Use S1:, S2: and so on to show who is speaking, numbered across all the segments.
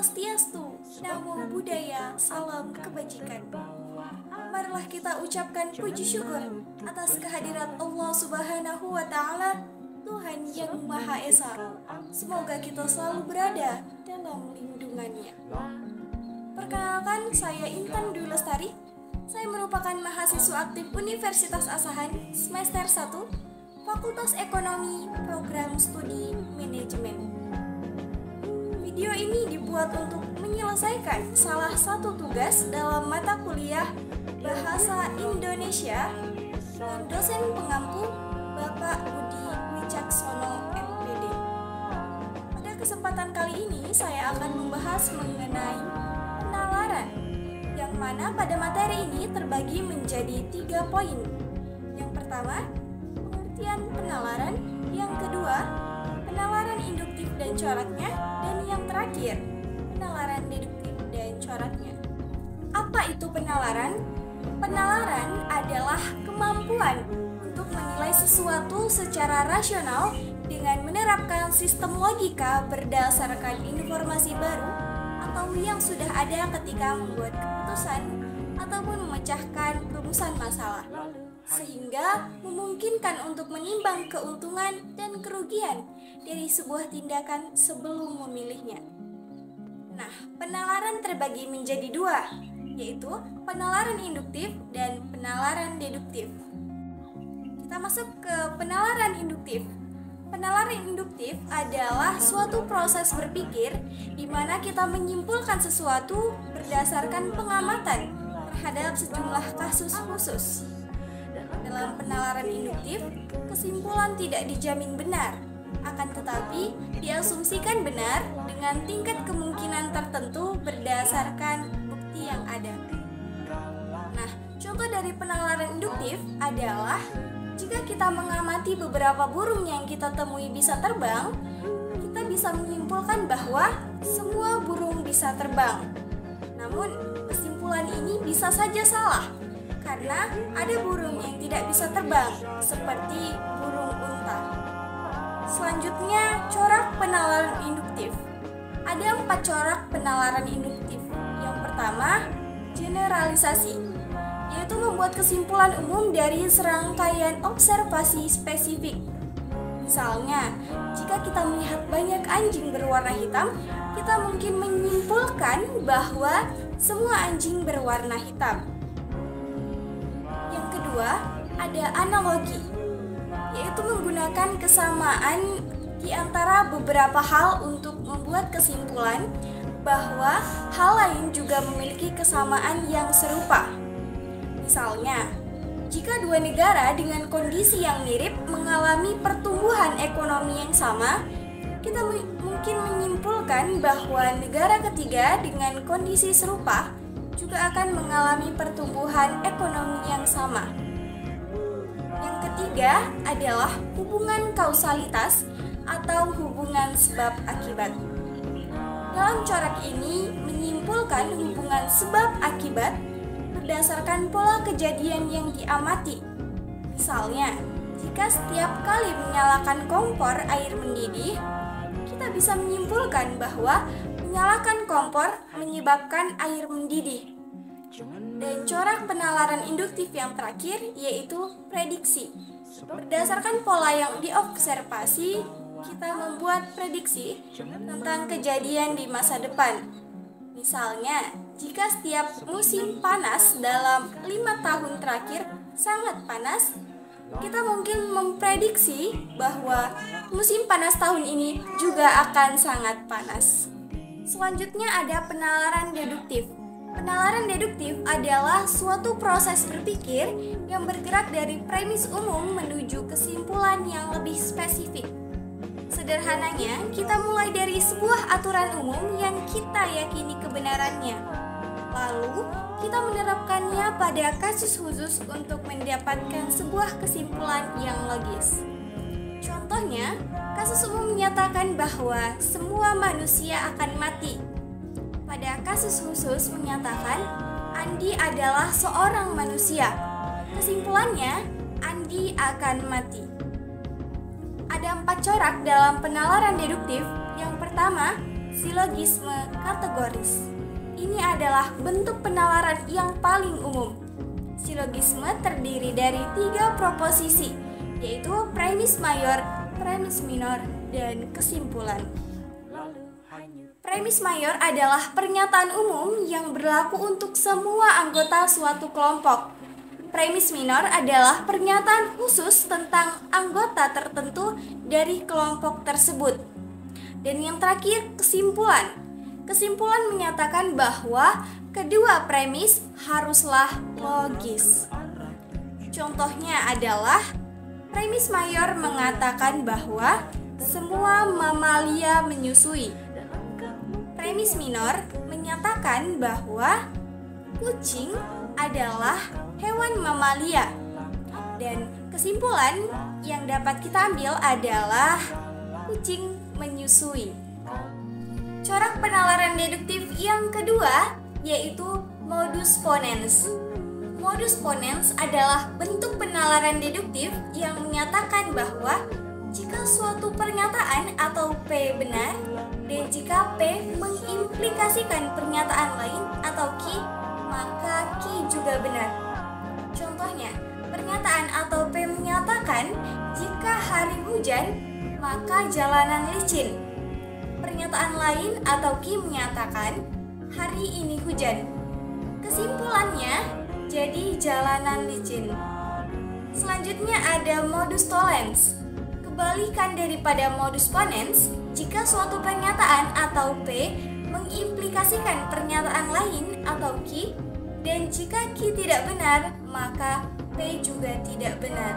S1: Swastiastu, Namo Buddhaya, Salam Kebajikan. Marilah kita ucapkan puji syukur atas kehadirat Allah Subhanahu wa Ta'ala, Tuhan yang Maha Esa. Semoga kita selalu berada dalam lindungannya. Perkenalkan, saya Intan Dwi Lestari. Saya merupakan mahasiswa aktif Universitas Asahan semester 1, Fakultas Ekonomi, Program Studi Manajemen. Video ini dibuat untuk menyelesaikan salah satu tugas dalam mata kuliah Bahasa Indonesia dan dosen pengampu Bapak Budi Wicaksono MPD. Pada kesempatan kali ini saya akan membahas mengenai penalaran, yang mana pada materi ini terbagi menjadi 3 poin. Yang pertama, pengertian penalaran. Yang kedua, penalaran induktif dan coraknya. Dan yang terakhir, penalaran deduktif dan coraknya. Apa itu penalaran? Penalaran adalah kemampuan untuk menilai sesuatu secara rasional dengan menerapkan sistem logika berdasarkan informasi baru atau yang sudah ada ketika membuat keputusan ataupun memecahkan rumusan masalah, sehingga memungkinkan untuk menimbang keuntungan dan kerugian dari sebuah tindakan sebelum memilihnya. Nah, penalaran terbagi menjadi 2, yaitu penalaran induktif dan penalaran deduktif. Kita masuk ke penalaran induktif. Penalaran induktif adalah suatu proses berpikir di mana kita menyimpulkan sesuatu berdasarkan pengamatan terhadap sejumlah kasus khusus. Dalam penalaran induktif, kesimpulan tidak dijamin benar, akan tetapi diasumsikan benar dengan tingkat kemungkinan tertentu berdasarkan bukti yang ada. Nah, contoh dari penalaran induktif adalah jika kita mengamati beberapa burung yang kita temui bisa terbang, kita bisa menyimpulkan bahwa semua burung bisa terbang. Namun, kesimpulan ini bisa saja salah, karena ada burung yang tidak bisa terbang, seperti burung unta. Selanjutnya, corak penalaran induktif. Ada 4 corak penalaran induktif. Yang pertama, generalisasi, yaitu membuat kesimpulan umum dari serangkaian observasi spesifik. Misalnya, jika kita melihat banyak anjing berwarna hitam, kita mungkin menyimpulkan bahwa semua anjing berwarna hitam. Yang kedua, ada analogi, yaitu menggunakan kesamaan di antara beberapa hal untuk membuat kesimpulan bahwa hal lain juga memiliki kesamaan yang serupa. Misalnya, jika 2 negara dengan kondisi yang mirip mengalami pertumbuhan ekonomi yang sama, kita mungkin menyimpulkan bahwa negara ketiga dengan kondisi serupa juga akan mengalami pertumbuhan ekonomi yang sama. Yang ketiga adalah hubungan kausalitas atau hubungan sebab akibat. Dalam corak ini menyimpulkan hubungan sebab akibat berdasarkan pola kejadian yang diamati. Misalnya, jika setiap kali menyalakan kompor air mendidih, kita bisa menyimpulkan bahwa menyalakan kompor menyebabkan air mendidih. Dan corak penalaran induktif yang terakhir yaitu prediksi. Berdasarkan pola yang diobservasi, kita membuat prediksi tentang kejadian di masa depan. Misalnya, jika setiap musim panas dalam 5 tahun terakhir sangat panas, kita mungkin memprediksi bahwa musim panas tahun ini juga akan sangat panas. Selanjutnya ada penalaran deduktif. Penalaran deduktif adalah suatu proses berpikir yang bergerak dari premis umum menuju kesimpulan yang lebih spesifik. Sederhananya, kita mulai dari sebuah aturan umum yang kita yakini kebenarannya. Lalu, kita menerapkannya pada kasus khusus untuk mendapatkan sebuah kesimpulan yang logis. Contohnya, kasus umum menyatakan bahwa semua manusia akan mati. Pada kasus khusus menyatakan Andi adalah seorang manusia. Kesimpulannya, Andi akan mati. Ada 4 corak dalam penalaran deduktif. Yang pertama, silogisme kategoris. Ini adalah bentuk penalaran yang paling umum. Silogisme terdiri dari 3 proposisi, yaitu premis mayor, premis minor, dan kesimpulan. Premis mayor adalah pernyataan umum yang berlaku untuk semua anggota suatu kelompok. Premis minor adalah pernyataan khusus tentang anggota tertentu dari kelompok tersebut. Dan yang terakhir, kesimpulan. Kesimpulan menyatakan bahwa kedua premis haruslah logis. Contohnya adalah premis mayor mengatakan bahwa semua mamalia menyusui. Premis minor menyatakan bahwa kucing adalah hewan mamalia. Dan kesimpulan yang dapat kita ambil adalah kucing menyusui. Corak penalaran deduktif yang kedua yaitu modus ponens. Modus ponens adalah bentuk penalaran deduktif yang menyatakan bahwa jika suatu pernyataan atau P benar dan jika P mengimplikasikan pernyataan lain atau Q, maka Q juga benar. Contohnya, pernyataan atau P menyatakan jika hari hujan, maka jalanan licin. Pernyataan lain atau Q menyatakan hari ini hujan. Kesimpulannya jadi jalanan licin. Selanjutnya ada modus tollens. Kebalikan daripada modus ponens, jika suatu pernyataan atau P mengimplikasikan pernyataan lain atau Q, dan jika Q tidak benar, maka P juga tidak benar.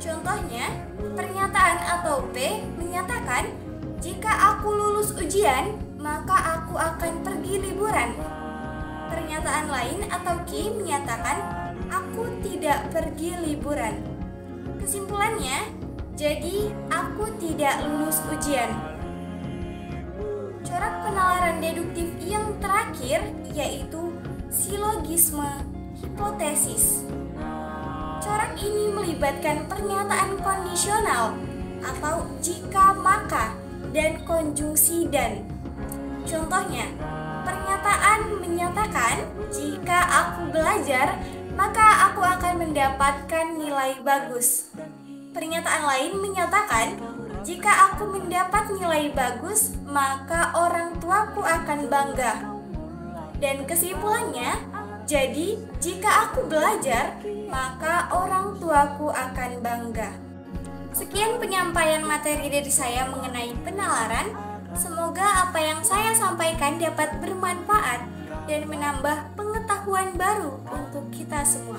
S1: Contohnya, pernyataan atau P menyatakan, jika aku lulus ujian, maka aku akan pergi liburan. Pernyataan lain atau Q menyatakan, aku tidak pergi liburan. Kesimpulannya, jadi aku tidak lulus ujian. Corak penalaran deduktif yang terakhir yaitu silogisme hipotesis. Corak ini melibatkan pernyataan kondisional atau jika maka dan konjungsi dan. Contohnya, pernyataan menyatakan jika aku belajar, maka aku akan mendapatkan nilai bagus. Pernyataan lain menyatakan, jika aku mendapat nilai bagus, maka orang tuaku akan bangga. Dan kesimpulannya, jadi jika aku belajar, maka orang tuaku akan bangga. Sekian penyampaian materi dari saya mengenai penalaran. Semoga apa yang saya sampaikan dapat bermanfaat dan menambah pengetahuan baru untuk kita semua.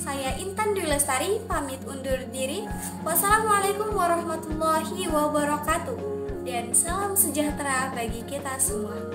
S1: Saya Intan Dwi Lestari, pamit undur diri. Wassalamualaikum warahmatullahi wabarakatuh. Dan salam sejahtera bagi kita semua.